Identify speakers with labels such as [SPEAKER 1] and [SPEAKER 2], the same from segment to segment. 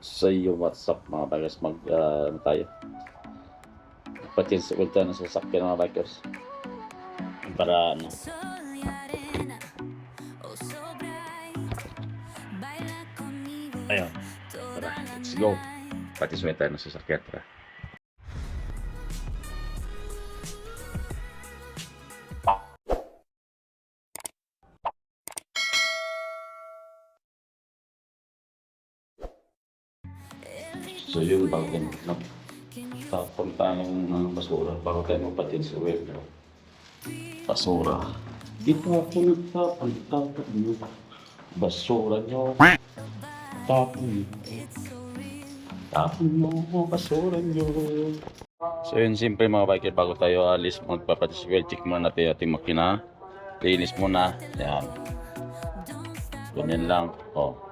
[SPEAKER 1] sa iyo WhatsApp mga bikers ano tayo pa-change oil tayo ng sasakyan mga bikers para ano ayun tara let's go pa-change oil tayo ng sasakyan tara. So yun bago tayo tapon tayo ng basura bago tayo magpa-change oil basura dito ako nagtapon yung basura nyo tapon mo basura nyo. So yun siyempre mga biker bago tayo alis magpapatiswell check muna natin ating makina linis muna yan ganyan lang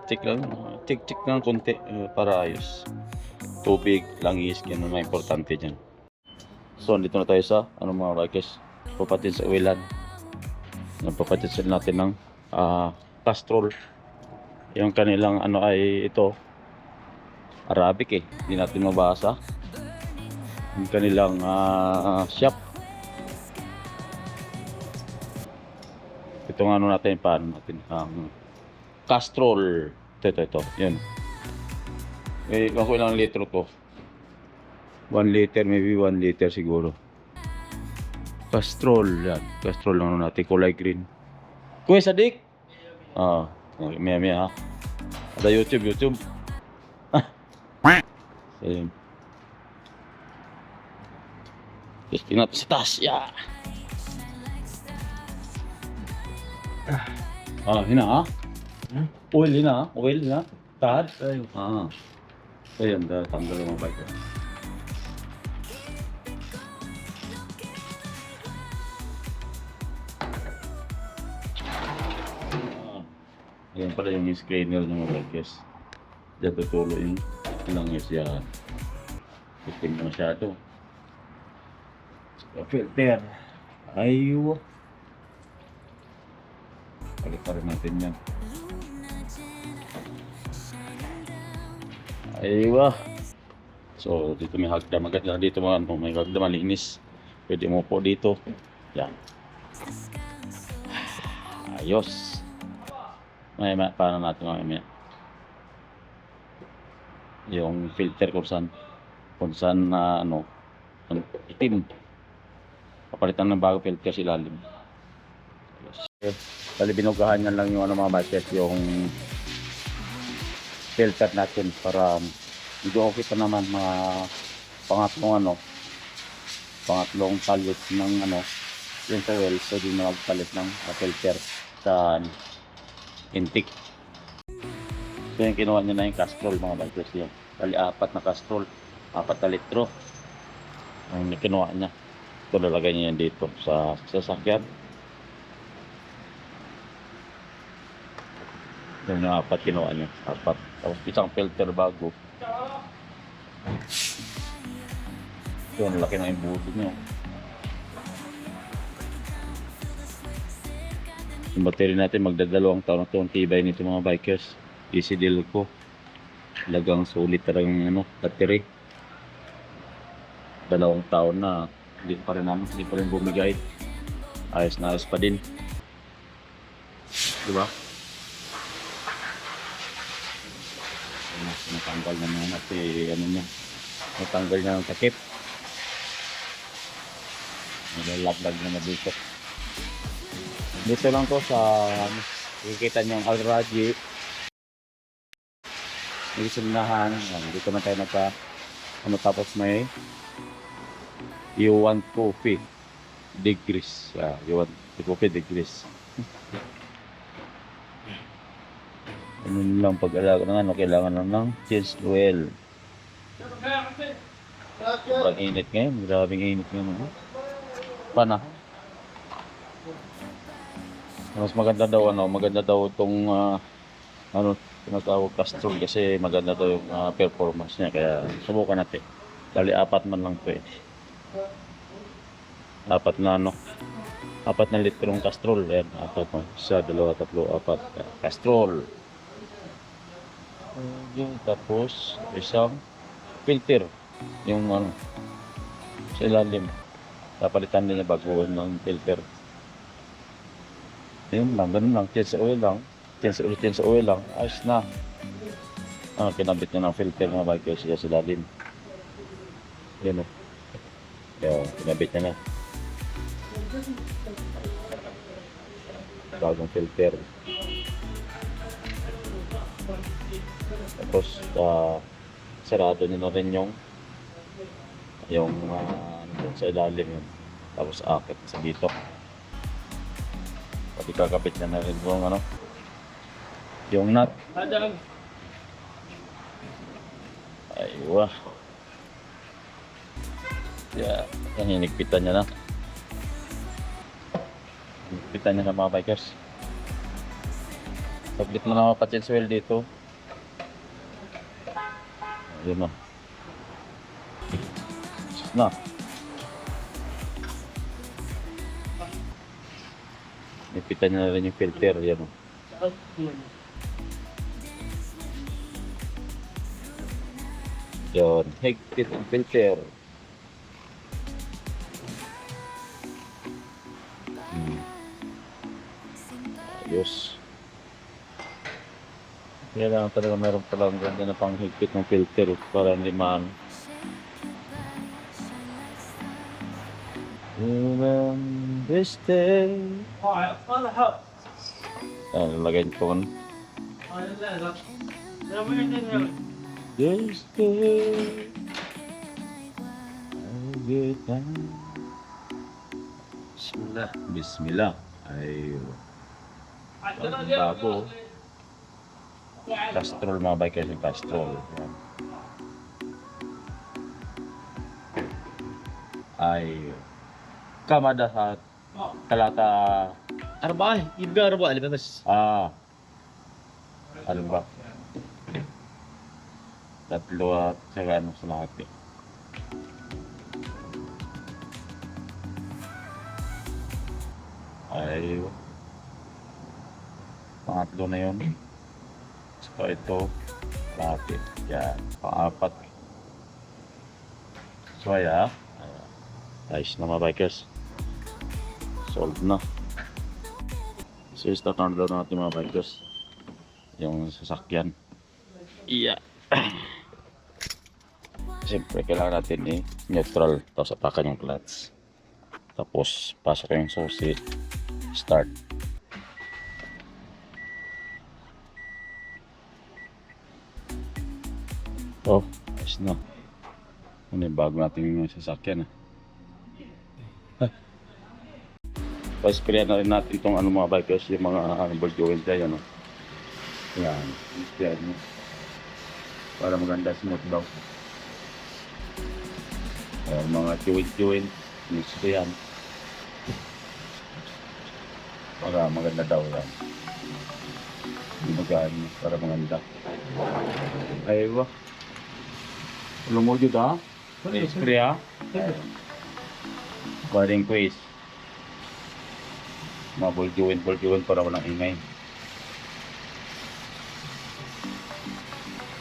[SPEAKER 1] check lang check lang konti para ayos tubig langis yan ang importante dyan. So dito na tayo sa mga bikers papatin sa oilan nagpapatin natin ng Castrol yung kanilang ay ito Arabic hindi natin mabasa yung kanilang shop itong natin paano natin Castrol ito yun kung ilang litro to 1 liter maybe 1 liter siguro Castrol yan Castrol lang natin kulay green Kuya Sadik maya ada YouTube ayun testing natin sa taas hina oil hina tahad ayun tanggal yung mga bike ayan pala yung screener ng mga bikes dyan tutulo yung langis yan testing na masyado filter ayun palit pa rin natin yan ayun so dito may hagda maganda dito may hagda malinis pwede mo po dito yan ayos may paano natin mamaya yung filter kung saan itim papalitan ng bago filter sa ilalim bali binugahan yan lang yung mga budget yung filter natin para medyo okay pa naman mga pangatlong palit ng yung fuel pwede na magpalit ng filter sa intake. So yung kinuha nyo na yung Castrol mga bikers yan bali 4 na Castrol 4 na litro ang kinuha nya ito lalagay nyo yan dito sa sasakyan yung 4 kinuha nyo 4 tapos isang filter bago ito ang laki ng imbuto nyo yung battery natin magdadalawang taon na ito ang tibay nito mga bikers easy deal ko lagang sulit talagang battery 2 taon na hindi pa rin bumigay ayos na ayos pa din diba natanggal na naman at natanggal na ng takip nalalaglag na dito lang to sa nakikita nyo ang Alraji may sunahan dito na tayo tapos may U1 coffee degrees U1 coffee degrees lang pag-alaga kailangan ng change oil sobrang init ngayon grabing init ngayon paano mas maganda daw itong tinatawag Castrol kasi maganda daw yung performance niya kaya subukan natin dali 4 man lang ito 4 na litrong Castrol yan 4 1 2 3 4 Castrol Yun, tapos isang filter. Yung ano, sa ilalim. Napalitan nila bago ng filter. Yun lang, ganun lang. Change oil lang. Change oil lang. Ayos na. Kinabit niya ng filter mga bikers siya sa ilalim. Yun o. Yung kinabit niya na. Bagong filter. Tapos, sarado niya na rin yung ano, sa ilalim yun. Tapos akit sa dito. Pati kakapit niya na rin yung ano, yung nut. Aywa. Yeah, yan hinigpitan niya na. Hinigpitan niya na mga bikers. Saglit mo na mapatchense oil dito. Ayun na. Na. Hinigpitan niya na rin yung filter. Yan o. Yun. Higpit ang filter. Ayos. Kailangan talaga meron palang ganda na panghigpit ng filter para hindi man. This day. Lagay ko man. This day. Good time. Bismillah. Bismillah. Ay. Bago. Castrol mga bikers yung Castrol. Yan. Ay. Kamada sa talata.
[SPEAKER 2] Arba'ah, يبقى أربعة اللي بس.
[SPEAKER 1] Ano ba? Tatlo at saka ano sa lahat eh. Ay. Pangatlo na yun. So ito, lahat eh. Yan, pang-apat. So ayan, ayos na mga bikers. Solved na. So start na daw natin mga bikers yung sasakyan. Iya. Siyempre kailangan natin neutral. Tapos atakan yung clutch. Tapos pasok yung susi. Start. Oh, ayos na. Ano yung bago natin yung sasakyan Pa-spray na rin natin itong ano mga bikers, yung mga ball joint dyan, ano. Yan, spray mo. Para maganda smooth daw. Mga joint, spray yan. Para maganda daw yan. Gumagaan para maganda. Aywa. Alam mo dito ha? Spray ha? Baring quiz. Mga ball joint para walang ingay.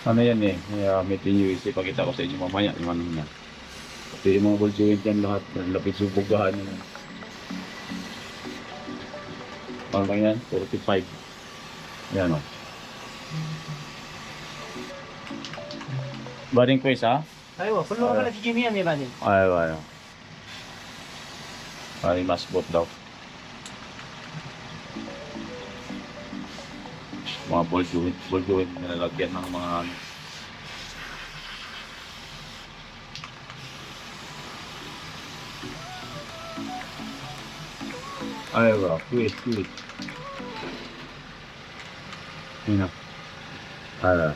[SPEAKER 1] Ano yan eh? Gamitin nyo isi. Pakita ko sa inyo mamaya. Yung ano na. Kasi yung mga ball joint yan lahat. Lapit subugahan yun. Ano lang yan? 45. Yan o. Baring quiz ha?
[SPEAKER 2] أيوة كله غلط جميعا يا بعدين.
[SPEAKER 1] Ayaw. Baring masbot daw. Mga ball joint nilalagyan ng mga ayaw, quiz. Yun na. Ayaw.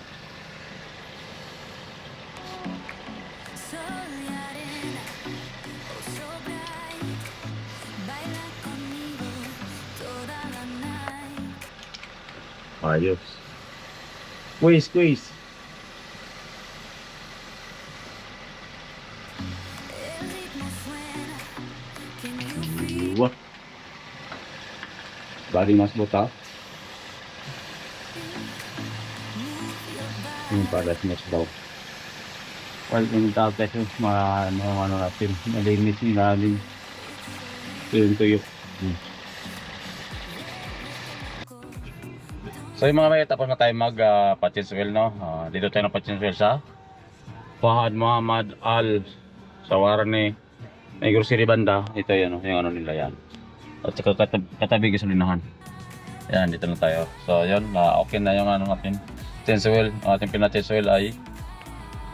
[SPEAKER 1] Ayos. Quiz. Wah. Baring mas bota. para smooth daw. Well, yung tapos yung ano natin, malinis yung namin. Tuyo. So yung mga may tapos na tayo mag patches well, no? Dito tayo na patches well sa Fahad Muhammad Al Sawarni may grocery banda. Ito yan, yung ano nila yan. At saka katabi gasolinahan. Yan, dito na tayo. So yun, okay na yung ano natin. Tensuel, ating pinatenswell ay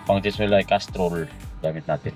[SPEAKER 1] pang tensuel ay Castrol gamit natin.